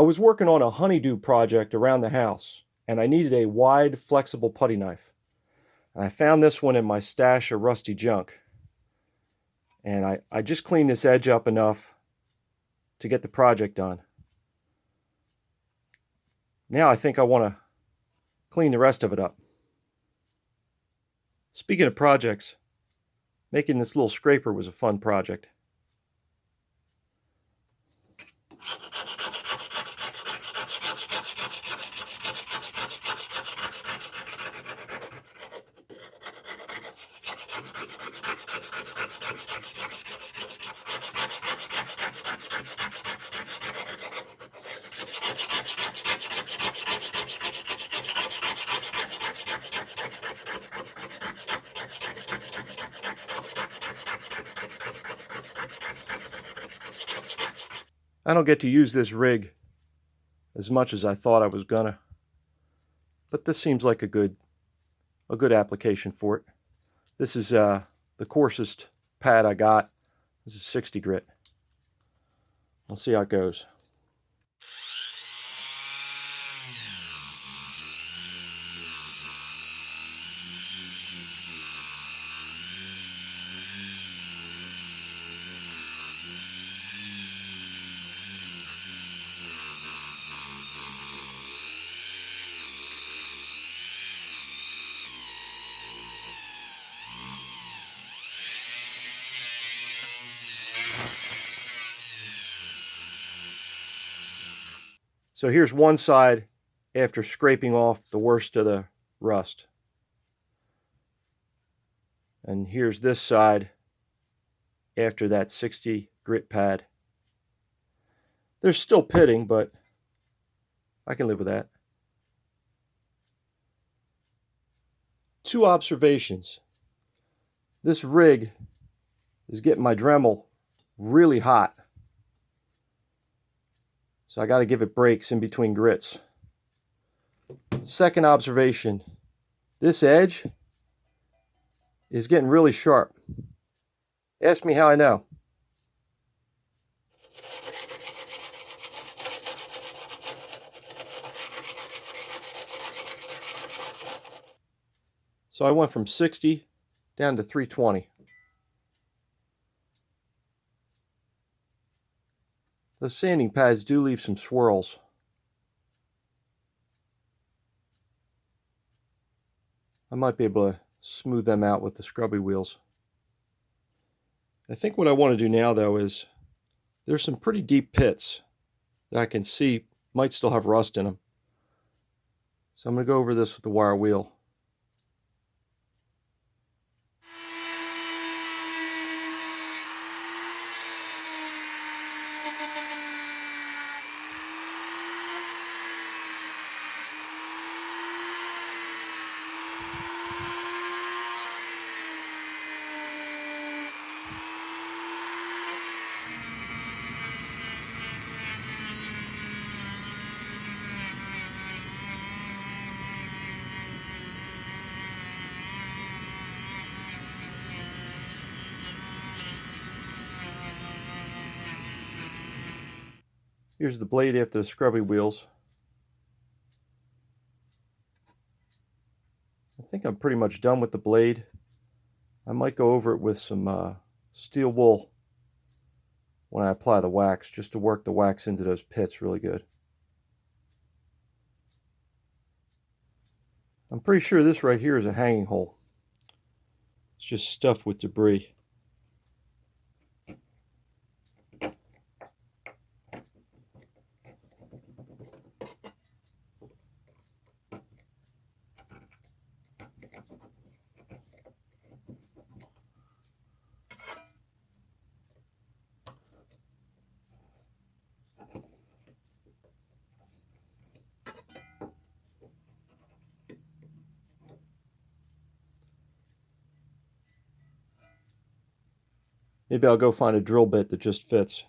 I was working on a honeydew project around the house, and I needed a wide, flexible putty knife. And I found this one in my stash of rusty junk. And I just cleaned this edge up enough to get the project done. Now I think I want to clean the rest of it up. Speaking of projects, making this little scraper was a fun project. I don't get to use this rig as much as I thought I was gonna, but this seems like a good application for it. This is the coarsest pad I got. This is 60 grit. We'll see how it goes. So here's one side after scraping off the worst of the rust. And here's this side after that 60 grit pad. There's still pitting, but I can live with that. Two observations. This rig is getting my Dremel really hot. So I got to give it breaks in between grits. Second observation, this edge is getting really sharp. Ask me how I know. So I went from 60 down to 320. Those sanding pads do leave some swirls. I might be able to smooth them out with the scrubby wheels. I think what I want to do now, though, is there's some pretty deep pits that I can see might still have rust in them. So I'm going to go over this with the wire wheel. Here's the blade after the scrubby wheels. I think I'm pretty much done with the blade. I might go over it with some steel wool when I apply the wax, just to work the wax into those pits really good. I'm pretty sure this right here is a hanging hole. It's just stuffed with debris. Maybe I'll go find a drill bit that just fits.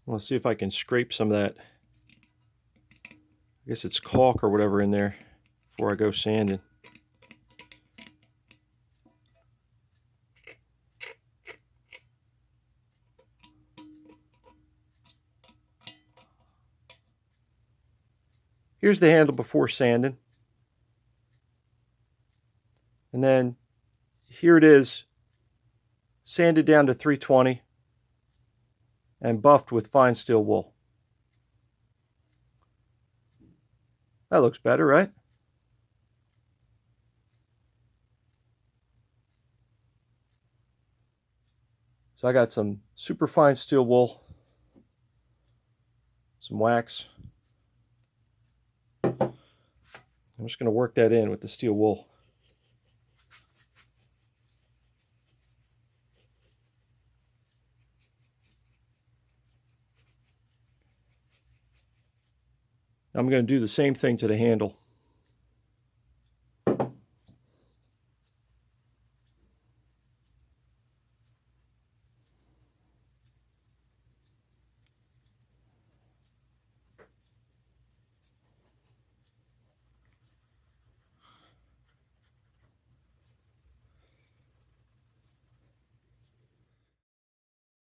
Let's see if I can scrape some of that I guess it's caulk or whatever in there before I go sanding. Here's the handle before sanding. And then here it is, sanded down to 320 and buffed with fine steel wool. That looks better, right? So I got some super fine steel wool, some wax. I'm just going to work that in with the steel wool. I'm going to do the same thing to the handle.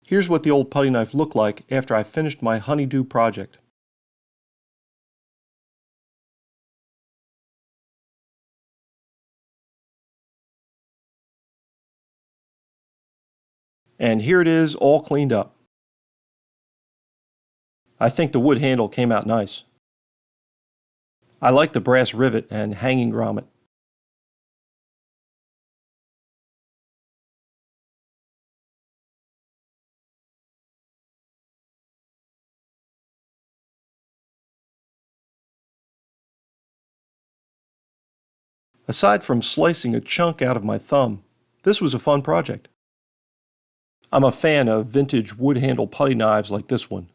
Here's what the old putty knife looked like after I finished my honeydew project. And here it is, all cleaned up. I think the wood handle came out nice. I like the brass rivet and hanging grommet. Aside from slicing a chunk out of my thumb, this was a fun project. I'm a fan of vintage wood handle putty knives like this one.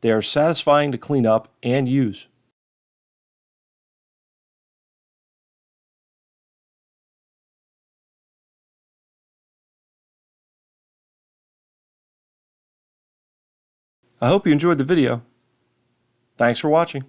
They are satisfying to clean up and use. I hope you enjoyed the video. Thanks for watching.